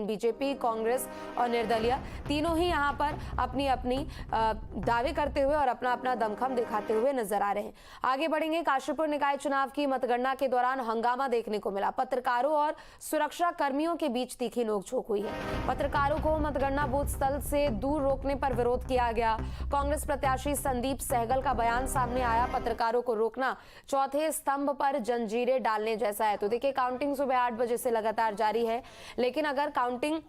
BJP, Congress और निर्दलीय तीनों ही यहां पर अपनी अपनी दावे करते हुए और अपना अपना दमखम दिखाते हुए नजर आ रहे हैं। आगे बढ़ेंगे। काशीपुर निकाय चुनाव की मतगणना के दौरान हंगामा देखने को मिला। पत्रकारों और सुरक्षा कर्मियों के बीच तीखी नोकझोंक हुई है। पत्रकारों को मतगणना बूथ स्थल से दूर रोकने पर विरोध किया गया। कांग्रेस प्रत्याशी संदीप सहगल का बयान सामने आया, पत्रकारों को रोकना चौथे स्तंभ पर जंजीरें डालने जैसा है। तो देखिए, काउंटिंग सुबह 8 बजे से लगातार जारी है, लेकिन अगर काउंटिंग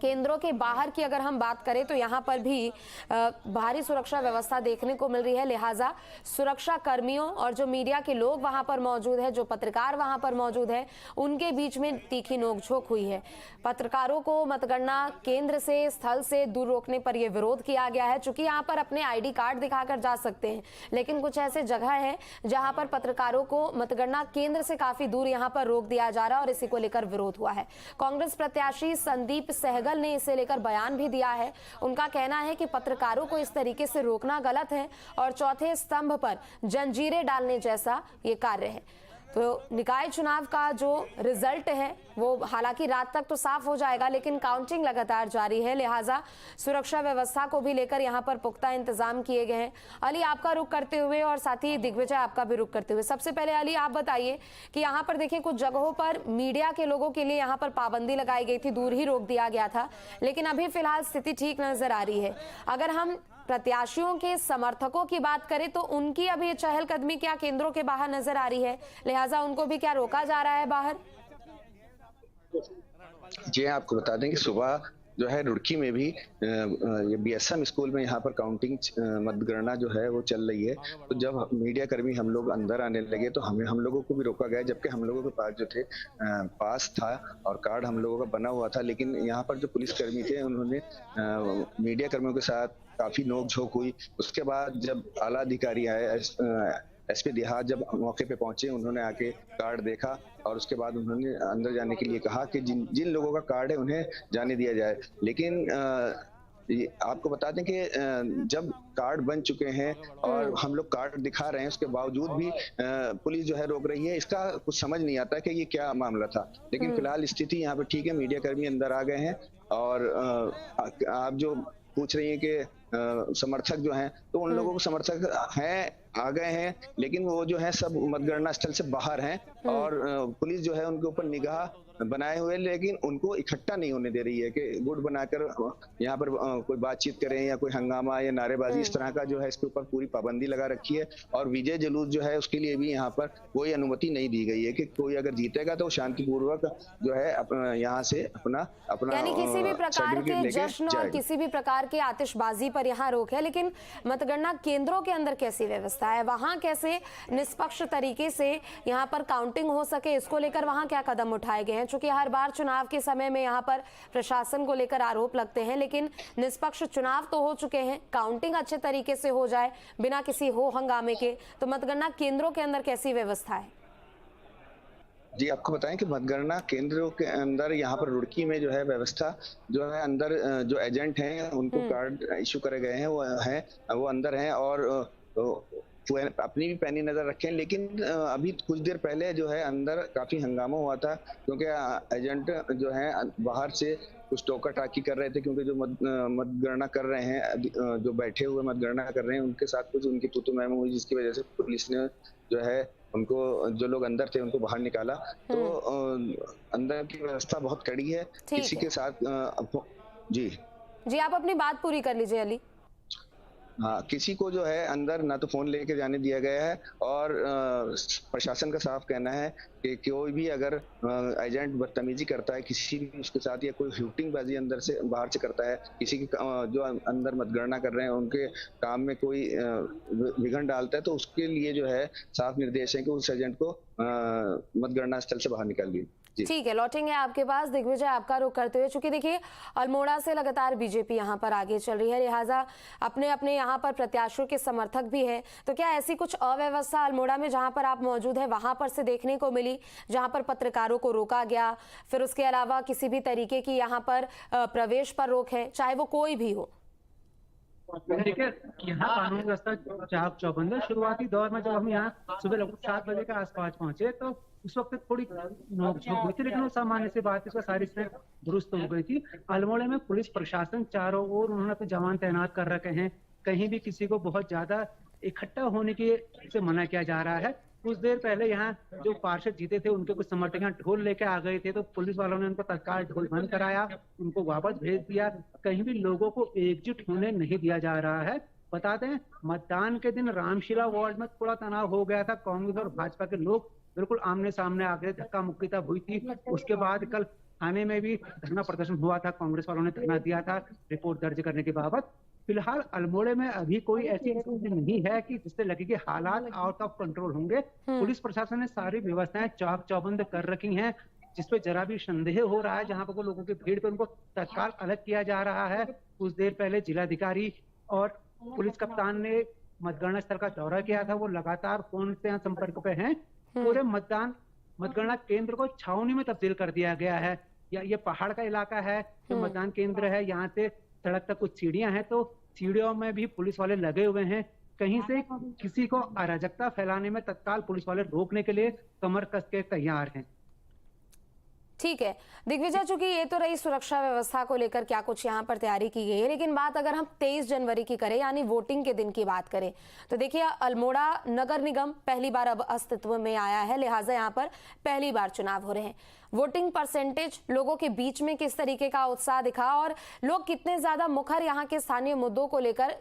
केंद्रों के बाहर की अगर हम बात करें तो यहां पर भी भारी सुरक्षा व्यवस्था देखने को मिल रही है। लिहाजा सुरक्षा कर्मियों और जो मीडिया के लोग वहां पर मौजूद है, जो पत्रकार वहां पर मौजूद है, उनके बीच में तीखी नोकझोंक हुई है। पत्रकारों को मतगणना केंद्र से, स्थल से दूर रोकने पर यह विरोध किया गया है। चूंकि यहाँ पर अपने ID कार्ड दिखाकर जा सकते हैं, लेकिन कुछ ऐसे जगह है जहां पर पत्रकारों को मतगणना केंद्र से काफी दूर यहां पर रोक दिया जा रहा है और इसी को लेकर विरोध हुआ है। कांग्रेस प्रत्याशी संदीप सहगल ने इसे लेकर बयान भी दिया है। उनका कहना है कि पत्रकारों को इस तरीके से रोकना गलत है और चौथे स्तंभ पर जंजीरें डालने जैसा ये कार्य है। तो निकाय चुनाव का जो रिजल्ट है वो हालांकि रात तक तो साफ हो जाएगा, लेकिन काउंटिंग लगातार जारी है। लिहाजा सुरक्षा व्यवस्था को भी लेकर यहां पर पुख्ता इंतजाम किए गए हैं। अली, आपका रुख करते हुए और साथ ही दिग्विजय आपका भी रुख करते हुए, सबसे पहले अली आप बताइए कि यहाँ पर देखिए कुछ जगहों पर मीडिया के लोगों के लिए यहाँ पर पाबंदी लगाई गई थी, दूर ही रोक दिया गया था, लेकिन अभी फिलहाल स्थिति ठीक नजर आ रही है। अगर हम प्रत्याशियों के समर्थकों की बात करें तो उनकी अभी चहलकदमी क्या केंद्रों के बाहर नजर आ रही है, लिहाजा उनको भी क्या रोका जा रहा है बाहर? जी, आपको बता दें कि सुबह जो है रुड़की में भी ये BSM स्कूल में यहाँ पर काउंटिंग मतगणना जो है वो चल रही है। तो जब मीडिया कर्मी हम लोग अंदर आने लगे तो हम लोगों को भी रोका गया, जबकि हम लोगों के पास जो थे पास था और कार्ड हम लोगों का बना हुआ था। लेकिन यहाँ पर जो पुलिसकर्मी थे उन्होंने मीडिया कर्मियों के साथ काफी नोकझोंक हुई। उसके बाद जब आला अधिकारी आए, SP देहात जब मौके पे पहुंचे, उन्होंने आके कार्ड देखा और उसके बाद उन्होंने अंदर जाने के लिए कहा कि जिन लोगों का कार्ड है उन्हें जाने दिया जाए। लेकिन आपको बता दें कि जब कार्ड बन चुके हैं और हम लोग कार्ड दिखा रहे हैं, उसके बावजूद भी पुलिस जो है रोक रही है। इसका कुछ समझ नहीं आता कि ये क्या मामला था। लेकिन फिलहाल स्थिति यहाँ पे ठीक है, मीडिया कर्मी अंदर आ गए हैं। और आप जो पूछ रही हैं कि समर्थक जो हैं, तो उन लोगों को समर्थक हैं, आ गए हैं, लेकिन वो जो है सब मतगणना स्थल से बाहर हैं और पुलिस जो है उनके ऊपर निगाह बनाए हुए, लेकिन उनको इकट्ठा नहीं होने दे रही है कि गुट बनाकर यहाँ पर कोई बातचीत करें या कोई हंगामा या नारेबाजी, इस तरह का जो है इसके ऊपर पूरी पाबंदी लगा रखी है। और विजय जुलूस जो है उसके लिए भी यहाँ पर कोई अनुमति नहीं दी गई है कि कोई अगर जीतेगा तो शांतिपूर्वक जो है यहाँ से अपना यानी किसी भी प्रकार के जश्न और किसी भी प्रकार की आतिशबाजी पर यहाँ रोक है। लेकिन मतगणना केंद्रों के अंदर कैसी व्यवस्था है, वहां कैसे निष्पक्ष तरीके से यहाँ पर काउंटिंग हो सके, इसको लेकर वहां क्या कदम उठाए गए हैं? चूंकि हर बार चुनाव के समय में यहाँ पर प्रशासन को लेकर आरोप लगते हैं, लेकिन निष्पक्ष चुनाव तो हो चुके हैं, काउंटिंग अच्छे तरीके से हो जाए बिना किसी हो हंगामे के, तो मतगणना केंद्रों के अंदर कैसी व्यवस्था है? जी, आपको बताएं कि मतगणना केंद्रों के अंदर यहाँ पर रुड़की में जो है व्यवस्था जो है, अंदर जो एजेंट हैं उनको कार्ड इशू करे गए हैं, वो अंदर हैं और अपनी भी पैनी नजर रखें। लेकिन अभी कुछ देर पहले जो है अंदर काफी हंगामा हुआ था, क्योंकि एजेंट जो है बाहर से कुछ टोका टाकी कर रहे थे, क्योंकि जो मतगणना कर रहे हैं, जो बैठे हुए मतगणना कर रहे हैं, उनके साथ कुछ उनकी तू मैम हुई, जिसकी वजह से पुलिस ने जो है उनको, जो लोग अंदर थे उनको बाहर निकाला। तो अंदर की व्यवस्था बहुत कड़ी है। किसी के साथ जी आप अपनी बात पूरी कर लीजिए अली। हाँ, किसी को जो है अंदर ना तो फोन लेके जाने दिया गया है और प्रशासन का साफ कहना है कि कोई भी अगर एजेंट बदतमीजी करता है किसी भी उसके साथ, या कोई शूटिंग बाजी अंदर से बाहर से करता है, किसी की जो अंदर मतगणना कर रहे हैं उनके काम में कोई विघ्न डालता है, तो उसके लिए जो है साफ निर्देश है कि उस एजेंट को मतगणना स्थल से बाहर निकाल दिए। ठीक है, लौटेंगे आपके पास दिग्विजय, आपका रुख करते हुए। चूंकि देखिए अल्मोड़ा से लगातार बीजेपी यहाँ पर आगे चल रही है, लिहाजा अपने अपने यहाँ पर प्रत्याशियों के समर्थक भी हैं, तो क्या ऐसी कुछ अव्यवस्था अल्मोड़ा में जहाँ पर आप मौजूद है वहां पर से देखने को मिली, जहां पर पत्रकारों को रोका गया, फिर उसके अलावा किसी भी तरीके की यहाँ पर प्रवेश पर रोक है, चाहे वो कोई भी हो? देखिए, यहाँ कानून व्यवस्था चाक चौबंद है। शुरुआती दौर में जब हम यहाँ सुबह लगभग 7 बजे के आसपास पहुंचे तो उस वक्त थोड़ी नोकझोंक हुई थी, लेकिन वो सामान्य सी बात है, उसका सारी चीजें दुरुस्त हो गई थी। अल्मोड़े में पुलिस प्रशासन चारों ओर उन्होंने अपने जवान तैनात कर रखे हैं। कहीं भी किसी को बहुत ज्यादा इकट्ठा होने की से मना किया जा रहा है। कुछ देर पहले यहाँ जो पार्षद जीते थे उनके कुछ समर्थक यहाँ ढोल लेके आ गए थे, तो पुलिस वालों ने उनको तत्काल ढोल बंद कराया, उनको वापस भेज दिया। कहीं भी लोगों को एकजुट होने नहीं दिया जा रहा है। बता दें, मतदान के दिन रामशिला वार्ड में थोड़ा तनाव हो गया था। कांग्रेस और भाजपा के लोग बिल्कुल आमने सामने आकर धक्का मुक्की तब हुई थी। उसके बाद कल थाने में भी धरना प्रदर्शन हुआ था, कांग्रेस वालों ने धरना दिया था रिपोर्ट दर्ज करने के बाबत। फिलहाल अल्मोड़े में अभी कोई ऐसी स्थिति नहीं है कि जिससे लगे कि हालात आउट ऑफ कंट्रोल होंगे। पुलिस प्रशासन ने सारी व्यवस्थाएं चाक चौबंद कर रखी हैं, जिसपे जरा भी संदेह हो रहा है जहां पर को लोगों की भीड़ पे उनको तत्काल अलग किया जा रहा है। कुछ देर पहले जिलाधिकारी और पुलिस कप्तान ने मतगणना स्थल का दौरा किया था, वो लगातार फोन से संपर्क पे हैं। पूरे मतगणना केंद्र को छावनी में तब्दील कर दिया गया है। या ये पहाड़ का इलाका है जो मतदान केंद्र है, यहाँ से सड़क तक कुछ सीढ़ियां हैं, तो सीढ़ियों में भी पुलिस वाले लगे हुए हैं। कहीं से किसी को अराजकता फैलाने में तत्काल पुलिस वाले रोकने के लिए कमर कस के तैयार हैं। ठीक है दिग्विजय, चूंकि ये तो रही सुरक्षा व्यवस्था को लेकर क्या कुछ यहाँ पर तैयारी की गई है, लेकिन बात अगर हम 23 जनवरी की करें यानी वोटिंग के दिन की बात करें तो देखिए अल्मोड़ा नगर निगम पहली बार अब अस्तित्व में आया है, लिहाजा यहाँ पर पहली बार चुनाव हो रहे हैं। वोटिंग परसेंटेज, लोगों के बीच में किस तरीके का उत्साह दिखा और लोग कितने ज्यादा मुखर यहाँ के स्थानीय मुद्दों को लेकर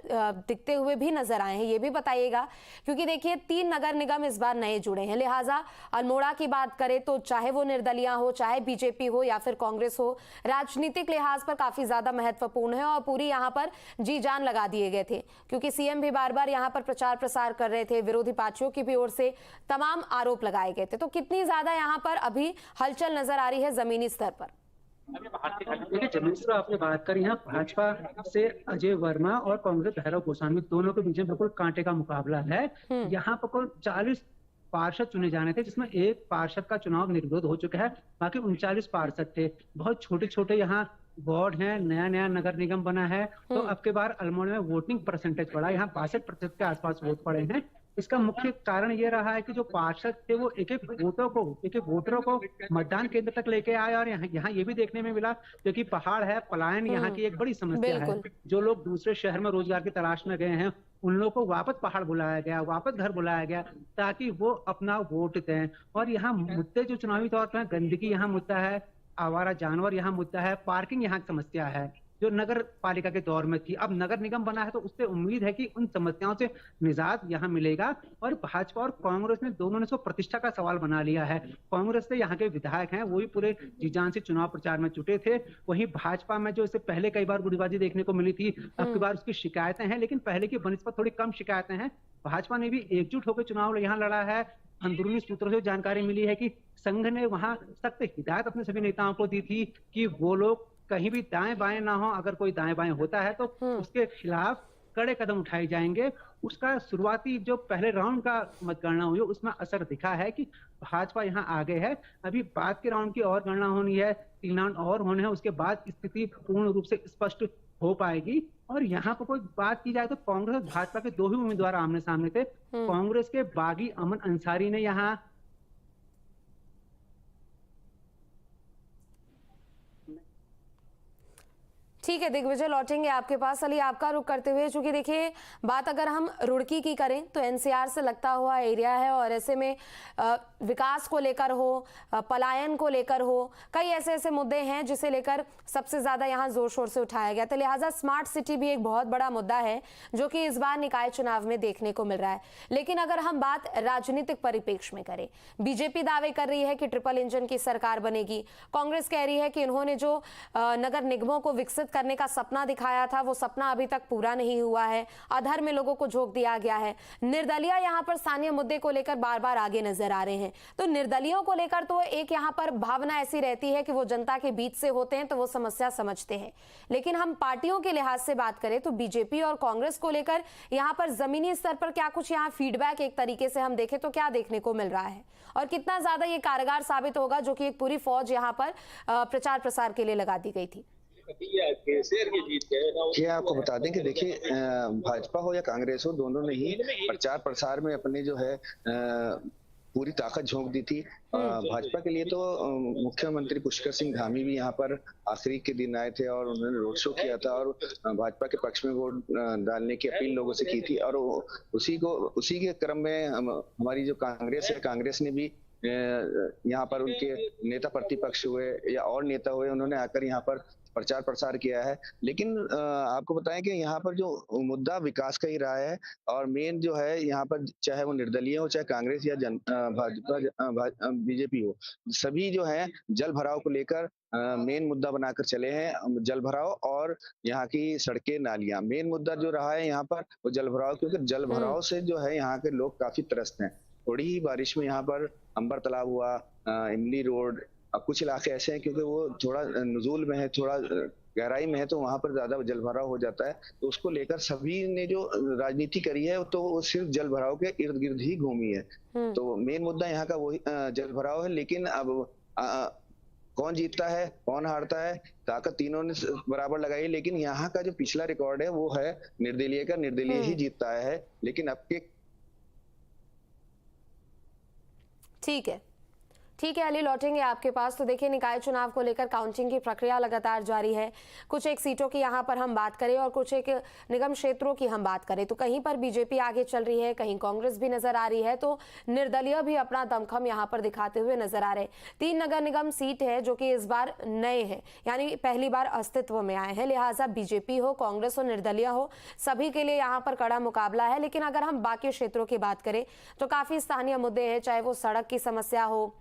दिखते हुए भी नजर आए हैं, ये भी बताइएगा। क्योंकि देखिए 3 नगर निगम इस बार नए जुड़े हैं, लिहाजा अल्मोड़ा की बात करें तो चाहे वो निर्दलीय हो, चाहे बीजेपी हो या फिर कांग्रेस हो, राजनीतिक लिहाज पर काफी ज्यादा महत्वपूर्ण है और पूरी यहाँ पर जी जान लगा दिए गए थे। क्योंकि सीएम भी बार बार यहाँ पर प्रचार प्रसार कर रहे थे, विरोधी पार्टियों की भी ओर से तमाम आरोप लगाए गए थे। तो कितनी ज्यादा यहाँ पर अभी हलचल नजर आ रही है जमीनी स्तर पर? देखिए, जमीन पर आपने बात करी, यहाँ भाजपा से अजय वर्मा और कांग्रेस भैरव गोस्वामी दोनों के बीच में बिल्कुल कांटे का मुकाबला है। यहाँ पर कुल 40 पार्षद चुने जाने थे, जिसमें एक पार्षद का चुनाव निर्विरोध हो चुका है, बाकी 39 पार्षद थे। बहुत छोटे छोटे यहाँ वार्ड हैं, नया नया नगर निगम बना है, तो अब के बार अल्मोड़ा में वोटिंग परसेंटेज बढ़ा, यहाँ 62% के आसपास वोट पड़े हैं। इसका मुख्य कारण ये रहा है कि जो पार्षद थे वो एक एक वोटरों को मतदान केंद्र तक लेके आए। और यहाँ ये भी देखने में मिला, क्योंकि पहाड़ है, पलायन यहाँ की एक बड़ी समस्या है। जो लोग दूसरे शहर में रोजगार की तलाश में गए हैं उन लोगों को वापस पहाड़ बुलाया गया, वापस घर बुलाया गया, ताकि वो अपना वोट दें। और यहाँ मुद्दे जो चुनावी तौर पर, गंदगी यहाँ मुद्दा है, आवारा जानवर यहाँ मुद्दा है, पार्किंग यहाँ की समस्या है जो नगर पालिका के दौर में थी। अब नगर निगम बना है तो उससे उम्मीद है कि उन समस्याओं से निजात यहाँ मिलेगा। और भाजपा और कांग्रेस ने दोनों ने इसको प्रतिष्ठा का सवाल बना लिया है। कांग्रेस से यहाँ के विधायक हैं, वो भी पूरे जी जान से चुनाव प्रचार में जुटे थे। वहीं भाजपा में जो इससे पहले कई बार गुटबाजी देखने को मिली थी, अब की बार उसकी शिकायतें हैं, लेकिन पहले की बनिस्बत थोड़ी कम शिकायतें हैं। भाजपा ने भी एकजुट होकर चुनाव यहाँ लड़ा है। अंदरूनी सूत्रों से जानकारी मिली है कि संघ ने वहां सख्त हिदायत अपने सभी नेताओं को दी थी कि वो लोग कहीं भी दाएं बाएं ना हो, अगर कोई दाएं बाएं होता है तो उसके खिलाफ कड़े कदम उठाए जाएंगे। उसका शुरुआती जो पहले राउंड का मतगणना हुई उसमें असर दिखा है कि भाजपा यहाँ आगे है। अभी बाद के राउंड की और गणना होनी है, 3 राउंड और होने हैं, उसके बाद स्थिति पूर्ण रूप से स्पष्ट हो पाएगी। और यहाँ पर कोई बात की जाए तो कांग्रेस और भाजपा के 2 ही उम्मीदवार आमने सामने थे। कांग्रेस के बागी अमन अंसारी ने यहाँ ठीक है दिग्विजय, लौटेंगे आपके पास। अली, आपका रुख करते हुए, चूंकि देखिए बात अगर हम रुड़की की करें तो एनसीआर से लगता हुआ एरिया है और ऐसे में विकास को लेकर हो, पलायन को लेकर हो, कई ऐसे ऐसे मुद्दे हैं जिसे लेकर सबसे ज्यादा यहाँ जोर शोर से उठाया गया। तो लिहाजा स्मार्ट सिटी भी एक बहुत बड़ा मुद्दा है जो कि इस बार निकाय चुनाव में देखने को मिल रहा है। लेकिन अगर हम बात राजनीतिक परिप्रेक्ष्य में करें, बीजेपी दावे कर रही है कि ट्रिपल इंजन की सरकार बनेगी, कांग्रेस कह रही है कि इन्होंने जो नगर निगमों को विकसित करने का सपना दिखाया था वो सपना अभी तक पूरा नहीं हुआ है, अधर में लोगों को झोंक दिया गया है। निर्दलीय यहाँ पर स्थानीय मुद्दे को लेकर बार बार आगे नजर आ रहे हैं। तो निर्दलीयों को लेकर तो एक यहाँ पर भावना ऐसी रहती है कि वो जनता के बीच से होते हैं तो वो समस्या समझते हैं, लेकिन हम पार्टियों के लिहाज से बात करें तो बीजेपी और कांग्रेस को लेकर यहाँ पर जमीनी स्तर पर क्या कुछ यहाँ फीडबैक एक तरीके से हम देखें तो क्या देखने को मिल रहा है और कितना ज्यादा ये कारगर साबित होगा, जो कि एक पूरी फौज यहाँ पर प्रचार प्रसार के लिए लगा दी गई थी? क्या आपको बता दें कि देखिए भाजपा हो या कांग्रेस हो, दोनों ने ही प्रचार प्रसार में अपने जो है पूरी ताकत झोंक दी थी। भाजपा के लिए तो मुख्यमंत्री पुष्कर सिंह धामी भी यहाँ पर आखिरी के दिन आए थे और उन्होंने रोड शो किया था और भाजपा के पक्ष में वोट डालने की अपील लोगों से की थी। और उसी के क्रम में हमारी जो कांग्रेस है, कांग्रेस ने भी यहाँ पर उनके नेता प्रतिपक्ष हुए या और नेता हुए, उन्होंने आकर यहाँ पर प्रचार प्रसार किया है। लेकिन आपको बताएं कि यहाँ पर जो मुद्दा विकास का ही रहा है और मेन जो है यहाँ पर, चाहे वो निर्दलीय हो, चाहे कांग्रेस या भाजपा बीजेपी हो, सभी जो है जल भराव को लेकर मेन मुद्दा बनाकर चले हैं। जल भराव और यहाँ की सड़कें, नालियां मेन मुद्दा जो रहा है यहाँ पर, वो जल भराव, क्योंकि जल भराव से जो है यहाँ के लोग काफी त्रस्त हैं। थोड़ी ही बारिश में यहाँ पर अंबर तालाब हुआ, इमली रोड, अब कुछ इलाके ऐसे हैं क्योंकि वो थोड़ा नुजूल में है, थोड़ा गहराई में है, तो वहां पर ज्यादा जल भराव हो जाता है। तो उसको लेकर सभी ने जो राजनीति करी है तो वो सिर्फ जल भराव के इर्द गिर्द ही घूमी है। तो मेन मुद्दा यहाँ का वही जल भराव है। लेकिन अब कौन जीतता है, कौन हारता है, ताकत तीनों ने बराबर लगाई। लेकिन यहाँ का जो पिछला रिकॉर्ड है वो है निर्दलीय का, निर्दलीय ही जीतता है। लेकिन अब के ठीक है अली, लौटेंगे आपके पास। तो देखिए, निकाय चुनाव को लेकर काउंटिंग की प्रक्रिया लगातार जारी है। कुछ एक सीटों की यहाँ पर हम बात करें और कुछ एक निगम क्षेत्रों की हम बात करें तो कहीं पर बीजेपी आगे चल रही है, कहीं कांग्रेस भी नजर आ रही है, तो निर्दलीय भी अपना दमखम यहाँ पर दिखाते हुए नजर आ रहे हैं। 3 नगर निगम सीट है जो कि इस बार नए हैं, यानी पहली बार अस्तित्व में आए हैं। लिहाजा बीजेपी हो, कांग्रेस हो, निर्दलीय हो, सभी के लिए यहाँ पर कड़ा मुकाबला है। लेकिन अगर हम बाकी क्षेत्रों की बात करें तो काफी स्थानीय मुद्दे हैं, चाहे वो सड़क की समस्या हो,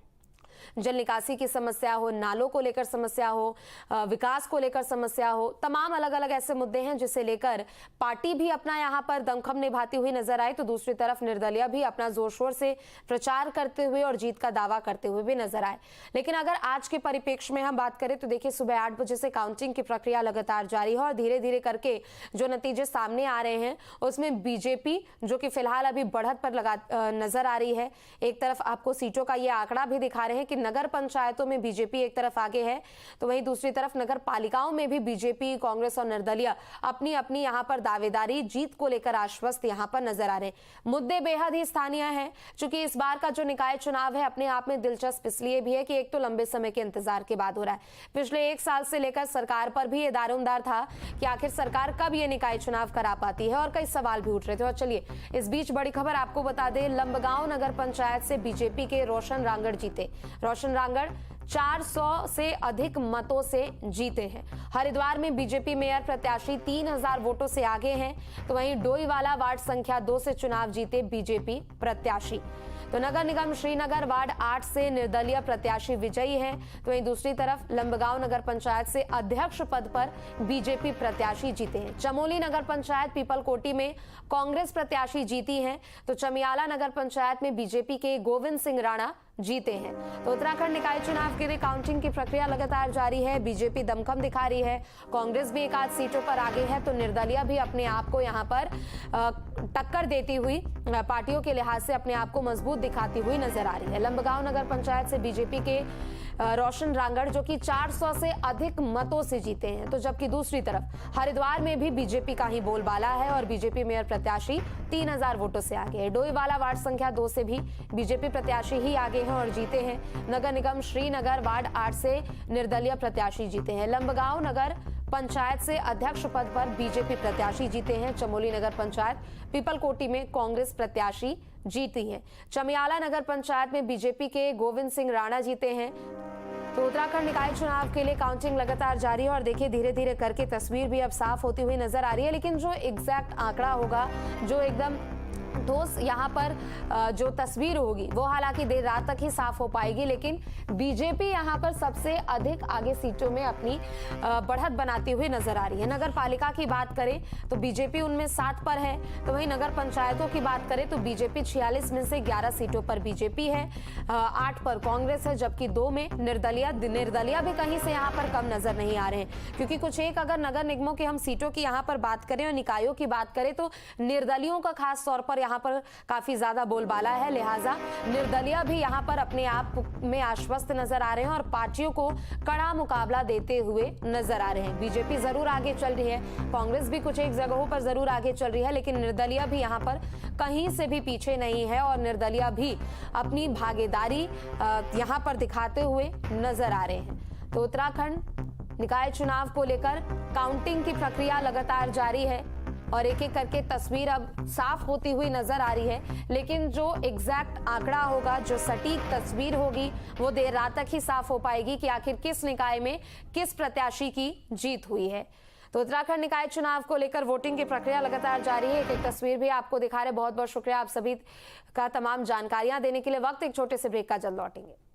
जल निकासी की समस्या हो, नालों को लेकर समस्या हो, विकास को लेकर समस्या हो, तमाम अलग अलग ऐसे मुद्दे हैं जिसे लेकर पार्टी भी अपना यहाँ पर दमखम निभाती हुई नजर आई। तो दूसरी तरफ निर्दलीय भी अपना जोर शोर से प्रचार करते हुए और जीत का दावा करते हुए भी नजर आए। लेकिन अगर आज के परिप्रेक्ष्य में हम बात करें तो देखिए, सुबह 8 बजे से काउंटिंग की प्रक्रिया लगातार जारी है और धीरे धीरे करके जो नतीजे सामने आ रहे हैं उसमें बीजेपी जो कि फिलहाल अभी बढ़त पर नजर आ रही है। एक तरफ आपको सीटों का ये आंकड़ा भी दिखा रहे हैं कि नगर पंचायतों में बीजेपी एक तरफ आगे है, तो वहीं दूसरी तरफ नगर पालिकाओं में भी बीजेपी, कांग्रेस और निर्दलीय अपनी अपनी यहां पर दावेदारी, जीत को लेकर आश्वस्त यहां पर नजर आ रहे हैं। मुद्दे बेहद ही स्थानीय हैं, क्योंकि इस बार का जो निकाय चुनाव है अपने आप में दिलचस्प इसलिए भी है कि एक तो लंबे समय के इंतजार के बाद हो रहा है। पिछले 1 साल से लेकर सरकार पर भी ये दारोमदार था कि आखिर सरकार कब ये निकाय चुनाव करा पाती है और कई सवाल भी उठ रहे थे। और चलिए, इस बीच बड़ी खबर आपको बता दें, लंबगांव नगर पंचायत से बीजेपी के रोशन रांगड़ जीते। रोशन रांगड़ 400 से अधिक मतों से जीते हैं। हरिद्वार में बीजेपी मेयर प्रत्याशी 3000 वोटों से आगे हैं, तो वहीं डोईवाला वार्ड संख्या 2 से चुनाव जीते बीजेपी प्रत्याशी। तो नगर निगम श्रीनगर वार्ड 8 से निर्दलीय प्रत्याशी विजयी हैं, तो वहीं दूसरी तरफ लंबगांव नगर पंचायत से अध्यक्ष पद पर बीजेपी प्रत्याशी जीते हैं। चमोली नगर पंचायत पीपलकोटी में कांग्रेस प्रत्याशी जीती हैं, तो चमियाला नगर पंचायत में बीजेपी के गोविंद सिंह राणा जीते हैं। तो उत्तराखंड निकाय चुनाव के लिए काउंटिंग की प्रक्रिया लगातार जारी है। बीजेपी दमखम दिखा रही है, कांग्रेस भी 1 सीटों पर आगे है, तो निर्दलीय भी अपने आप को यहाँ पर टक्कर देती हुई, पार्टियों के लिहाज से अपने आप को मजबूत दिखाती हुई नजर आ रही है। लंबगांव नगर पंचायत से बीजेपी के रोशन रांगड़ जो कि 400 से अधिक मतों से जीते हैं, तो जबकि दूसरी तरफ हरिद्वार में भी बीजेपी का ही बोलबाला है और बीजेपी मेयर प्रत्याशी 3000 वोटों से आगे है। डोईवाला वार्ड संख्या 2 से भी बीजेपी प्रत्याशी ही आगे हैं और जीते हैं। नगर निगम श्रीनगर वार्ड 8 से निर्दलीय प्रत्याशी जीते हैं। लंबगांव नगर पंचायत से अध्यक्ष पद पर बीजेपी प्रत्याशी जीते हैं। चमोली नगर पंचायत पीपलकोटी में कांग्रेस प्रत्याशी जीती है। चमियाला नगर पंचायत में बीजेपी के गोविंद सिंह राणा जीते हैं। तो उत्तराखंड निकाय चुनाव के लिए काउंटिंग लगातार जारी है और देखिए, धीरे धीरे करके तस्वीर भी अब साफ होती हुई नजर आ रही है। लेकिन जो एग्जैक्ट आंकड़ा होगा, जो एकदम ठोस यहाँ पर जो तस्वीर होगी, वो हालांकि देर रात तक ही साफ हो पाएगी। लेकिन बीजेपी यहाँ पर सबसे अधिक आगे सीटों में अपनी बढ़त बनाती हुई नजर आ रही है। नगर पालिका की बात करें तो बीजेपी उनमें 7 पर है, तो वहीं नगर पंचायतों की बात करें तो बीजेपी 46 में से 11 सीटों पर बीजेपी है, 8 पर कांग्रेस है, जबकि 2 में निर्दलीय भी कहीं से यहाँ पर कम नजर नहीं आ रहे हैं। क्योंकि कुछ एक अगर नगर निगमों की हम सीटों की यहाँ पर बात करें और निकायों की बात करें तो निर्दलियों का खास तौर पर यहाँ पर काफी ज्यादा बोलबाला है, लिहाजा निर्दलीय भी यहाँ पर अपने आप में आश्वस्त नजर आ रहे हैं और पार्टियों को कड़ा मुकाबला देते हुए नजर आ रहे हैं। बीजेपी जरूर आगे चल रही है, कांग्रेस भी कुछ एक जगहों पर जरूर आगे चल रही है, लेकिन निर्दलीय भी यहाँ पर कहीं से भी पीछे नहीं है और निर्दलीय भी अपनी भागीदारी यहाँ पर दिखाते हुए नजर आ रहे हैं। तो उत्तराखंड निकाय चुनाव को लेकर काउंटिंग की प्रक्रिया लगातार जारी है और एक एक करके तस्वीर अब साफ होती हुई नजर आ रही है, लेकिन जो एग्जैक्ट आंकड़ा होगा, जो सटीक तस्वीर होगी, वो देर रात तक ही साफ हो पाएगी कि आखिर किस निकाय में किस प्रत्याशी की जीत हुई है। तो उत्तराखंड निकाय चुनाव को लेकर वोटिंग की प्रक्रिया लगातार जारी है। एक तस्वीर भी आपको दिखा रहे। बहुत बहुत शुक्रिया आप सभी का तमाम जानकारियां देने के लिए। वक्त एक छोटे से ब्रेक का, जल्द लौटेंगे।